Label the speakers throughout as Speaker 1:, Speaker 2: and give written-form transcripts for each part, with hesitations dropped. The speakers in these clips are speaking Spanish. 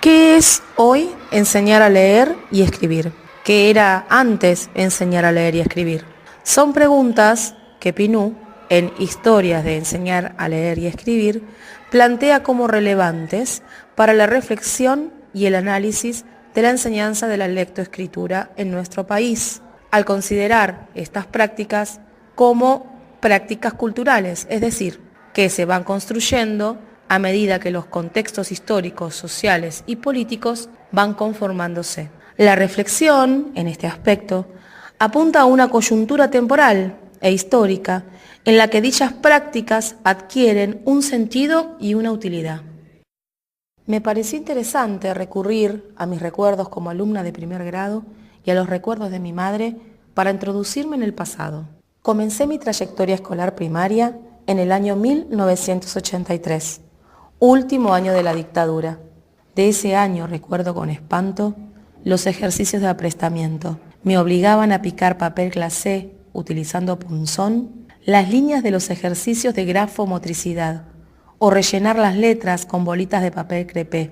Speaker 1: ¿Qué es hoy enseñar a leer y escribir? ¿Qué era antes enseñar a leer y escribir? Son preguntas que Pinu, en Historias de enseñar a leer y escribir, plantea como relevantes para la reflexión y el análisis de la enseñanza de la lectoescritura en nuestro país, al considerar estas prácticas como prácticas culturales, es decir, que se van construyendo a medida que los contextos históricos, sociales y políticos van conformándose. La reflexión, en este aspecto, apunta a una coyuntura temporal e histórica en la que dichas prácticas adquieren un sentido y una utilidad. Me pareció interesante recurrir a mis recuerdos como alumna de primer grado y a los recuerdos de mi madre para introducirme en el pasado. Comencé mi trayectoria escolar primaria en el año 1983, último año de la dictadura. De ese año recuerdo con espanto los ejercicios de aprestamiento. Me obligaban a picar papel glacé utilizando punzón, las líneas de los ejercicios de grafomotricidad o rellenar las letras con bolitas de papel crepé.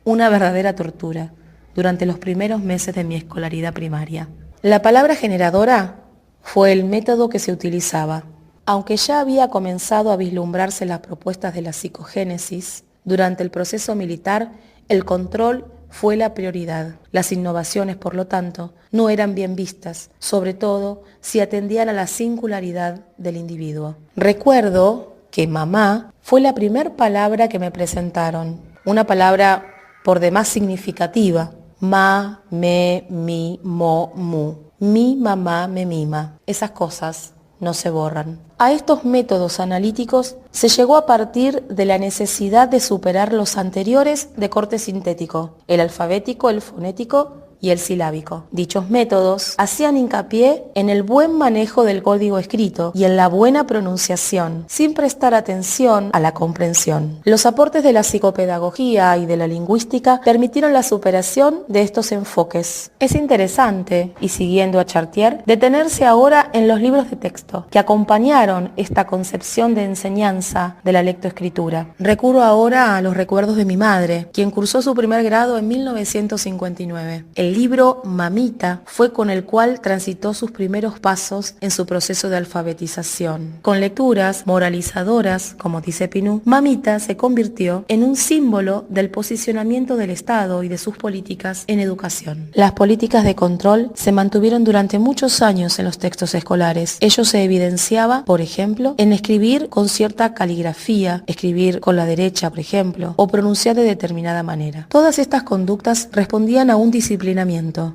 Speaker 1: Una verdadera tortura durante los primeros meses de mi escolaridad primaria. La palabra generadora fue el método que se utilizaba. Aunque ya había comenzado a vislumbrarse las propuestas de la psicogénesis, durante el proceso militar el control fue la prioridad. Las innovaciones, por lo tanto, no eran bien vistas, sobre todo si atendían a la singularidad del individuo. Recuerdo que mamá fue la primer palabra que me presentaron, una palabra por demás significativa. Ma, me, mi, mo, mu. Mi mamá me mima. Esas cosas no se borran. A estos métodos analíticos se llegó a partir de la necesidad de superar los anteriores de corte sintético, el alfabético, el fonético y el silábico. Dichos métodos hacían hincapié en el buen manejo del código escrito y en la buena pronunciación, sin prestar atención a la comprensión. Los aportes de la psicopedagogía y de la lingüística permitieron la superación de estos enfoques. Es interesante, y siguiendo a Chartier, detenerse ahora en los libros de texto que acompañaron esta concepción de enseñanza de la lectoescritura. Recurro ahora a los recuerdos de mi madre, quien cursó su primer grado en 1959. El libro Mamita fue con el cual transitó sus primeros pasos en su proceso de alfabetización. Con lecturas moralizadoras, como dice Pinu, Mamita se convirtió en un símbolo del posicionamiento del Estado y de sus políticas en educación. Las políticas de control se mantuvieron durante muchos años en los textos escolares. Ello se evidenciaba, por ejemplo, en escribir con cierta caligrafía, escribir con la derecha, por ejemplo, o pronunciar de determinada manera. Todas estas conductas respondían a un disciplinamiento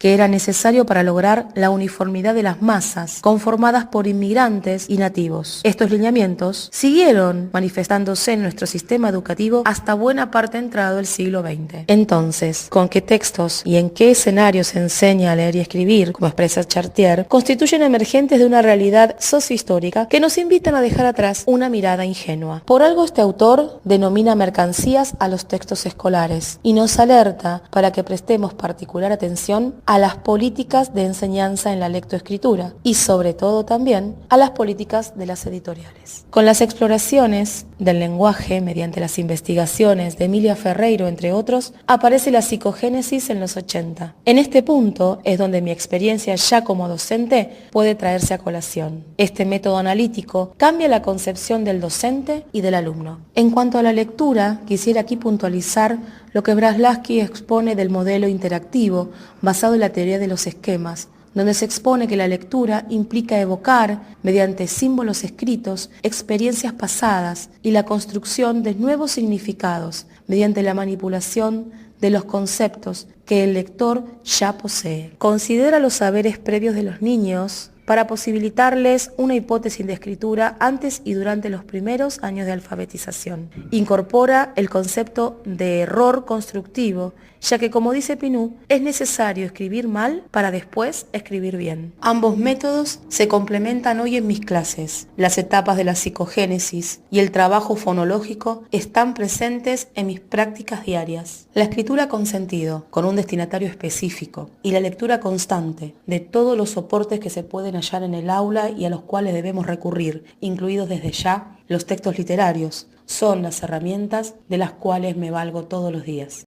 Speaker 1: que era necesario para lograr la uniformidad de las masas, conformadas por inmigrantes y nativos. Estos lineamientos siguieron manifestándose en nuestro sistema educativo hasta buena parte entrado el siglo XX. Entonces, ¿con qué textos y en qué escenarios se enseña a leer y escribir, como expresa Chartier, constituyen emergentes de una realidad sociohistórica que nos invitan a dejar atrás una mirada ingenua? Por algo este autor denomina mercancías a los textos escolares y nos alerta para que prestemos particular atención a las políticas de enseñanza en la lectoescritura y sobre todo también a las políticas de las editoriales. Con las exploraciones del lenguaje mediante las investigaciones de Emilia Ferreiro, entre otros, aparece la psicogénesis en los 80. En este punto es donde mi experiencia ya como docente puede traerse a colación. Este método analítico cambia la concepción del docente y del alumno. En cuanto a la lectura, quisiera aquí puntualizar lo que Braslavsky expone del modelo interactivo basado en la teoría de los esquemas, donde se expone que la lectura implica evocar, mediante símbolos escritos, experiencias pasadas y la construcción de nuevos significados mediante la manipulación de los conceptos que el lector ya posee. Considera los saberes previos de los niños para posibilitarles una hipótesis de escritura antes y durante los primeros años de alfabetización. Incorpora el concepto de error constructivo, ya que, como dice Pinu, es necesario escribir mal para después escribir bien. Ambos métodos se complementan hoy en mis clases. Las etapas de la psicogénesis y el trabajo fonológico están presentes en mis prácticas diarias. La escritura con sentido, con un destinatario específico, y la lectura constante de todos los soportes que se pueden hallar en el aula y a los cuales debemos recurrir, incluidos desde ya los textos literarios, son las herramientas de las cuales me valgo todos los días.